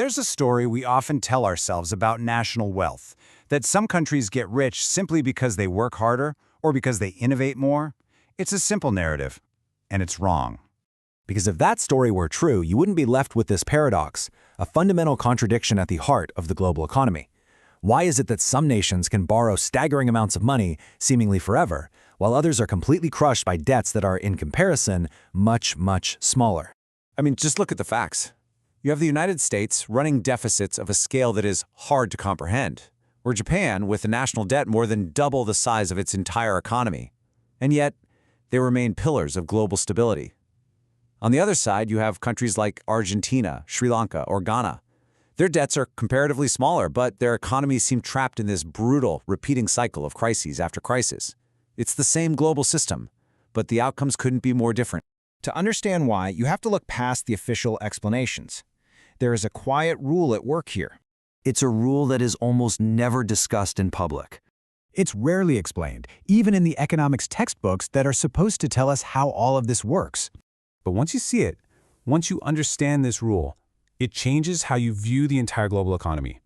There's a story we often tell ourselves about national wealth, that some countries get rich simply because they work harder or because they innovate more. It's a simple narrative, and it's wrong. Because if that story were true, you wouldn't be left with this paradox, a fundamental contradiction at the heart of the global economy. Why is it that some nations can borrow staggering amounts of money, seemingly forever, while others are completely crushed by debts that are, in comparison, much, much smaller? I mean, just look at the facts. You have the United States running deficits of a scale that is hard to comprehend, or Japan with a national debt more than double the size of its entire economy. And yet, they remain pillars of global stability. On the other side, you have countries like Argentina, Sri Lanka, or Ghana. Their debts are comparatively smaller, but their economies seem trapped in this brutal, repeating cycle of crises after crisis. It's the same global system, but the outcomes couldn't be more different. To understand why, you have to look past the official explanations. There is a quiet rule at work here. It's a rule that is almost never discussed in public. It's rarely explained, even in the economics textbooks that are supposed to tell us how all of this works. But once you see it, once you understand this rule, it changes how you view the entire global economy,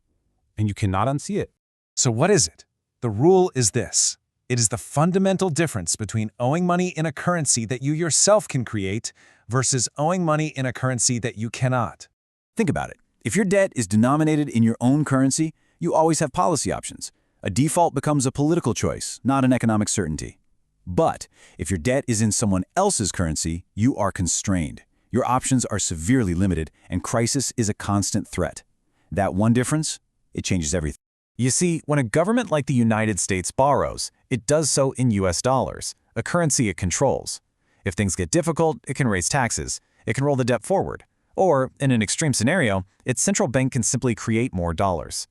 and you cannot unsee it. So what is it? The rule is this. It is the fundamental difference between owing money in a currency that you yourself can create versus owing money in a currency that you cannot. Think about it. If your debt is denominated in your own currency, you always have policy options. A default becomes a political choice, not an economic certainty. But if your debt is in someone else's currency, you are constrained. Your options are severely limited, and crisis is a constant threat. That one difference, it changes everything. You see, when a government like the United States borrows, it does so in US dollars, a currency it controls. If things get difficult, it can raise taxes. It can roll the debt forward. Or, in an extreme scenario, its central bank can simply create more dollars.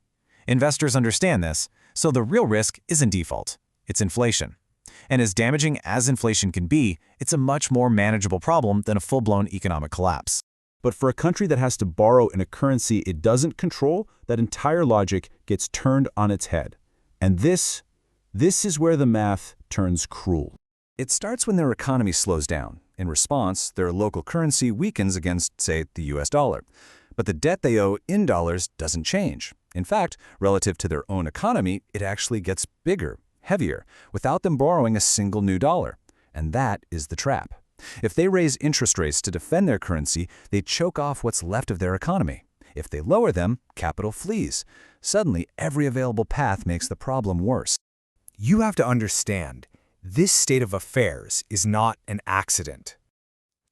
Investors understand this, so the real risk isn't default. It's inflation. And as damaging as inflation can be, it's a much more manageable problem than a full-blown economic collapse. But for a country that has to borrow in a currency it doesn't control, that entire logic gets turned on its head. And this is where the math turns cruel. It starts when their economy slows down. In response, their local currency weakens against, say, the US dollar. But the debt they owe in dollars doesn't change. In fact, relative to their own economy, it actually gets bigger, heavier, without them borrowing a single new dollar. And that is the trap. If they raise interest rates to defend their currency, they choke off what's left of their economy. If they lower them, capital flees. Suddenly, every available path makes the problem worse. You have to understand, this state of affairs is not an accident.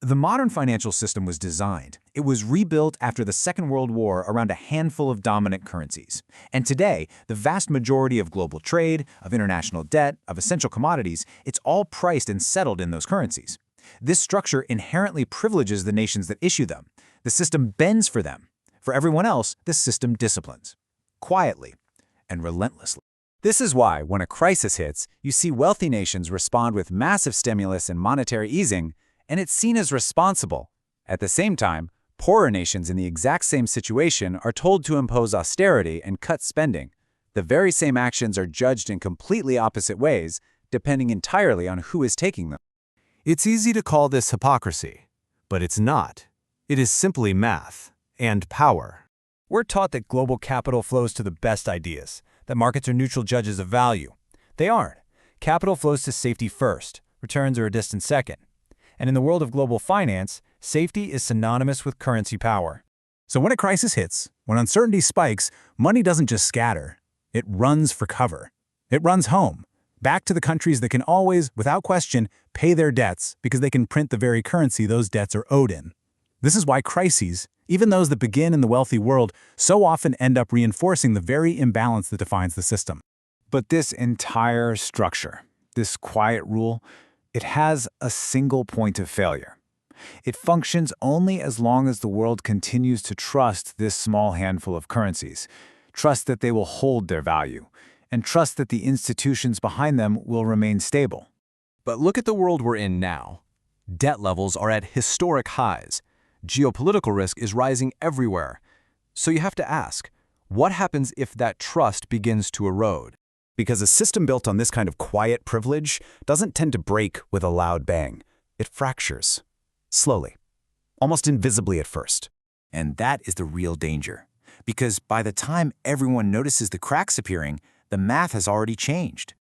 The modern financial system was designed. It was rebuilt after the Second World War around a handful of dominant currencies. And today, the vast majority of global trade, of international debt, of essential commodities, it's all priced and settled in those currencies. This structure inherently privileges the nations that issue them. The system bends for them. For everyone else, the system disciplines. Quietly and relentlessly. This is why, when a crisis hits, you see wealthy nations respond with massive stimulus and monetary easing, and it's seen as responsible. At the same time, poorer nations in the exact same situation are told to impose austerity and cut spending. The very same actions are judged in completely opposite ways, depending entirely on who is taking them. It's easy to call this hypocrisy, but it's not. It is simply math and power. We're taught that global capital flows to the best ideas, that markets are neutral judges of value. They aren't. Capital flows to safety first, returns are a distant second. And in the world of global finance, safety is synonymous with currency power. So when a crisis hits, when uncertainty spikes, money doesn't just scatter. It runs for cover. It runs home, back to the countries that can always, without question, pay their debts because they can print the very currency those debts are owed in. This is why crises, even those that begin in the wealthy world, so often end up reinforcing the very imbalance that defines the system. But this entire structure, this quiet rule, it has a single point of failure. It functions only as long as the world continues to trust this small handful of currencies, trust that they will hold their value, and trust that the institutions behind them will remain stable. But look at the world we're in now. Debt levels are at historic highs. Geopolitical risk is rising everywhere. So you have to ask, what happens if that trust begins to erode? Because a system built on this kind of quiet privilege doesn't tend to break with a loud bang. It fractures. Slowly. Almost invisibly at first. And that is the real danger. because by the time everyone notices the cracks appearing, the math has already changed.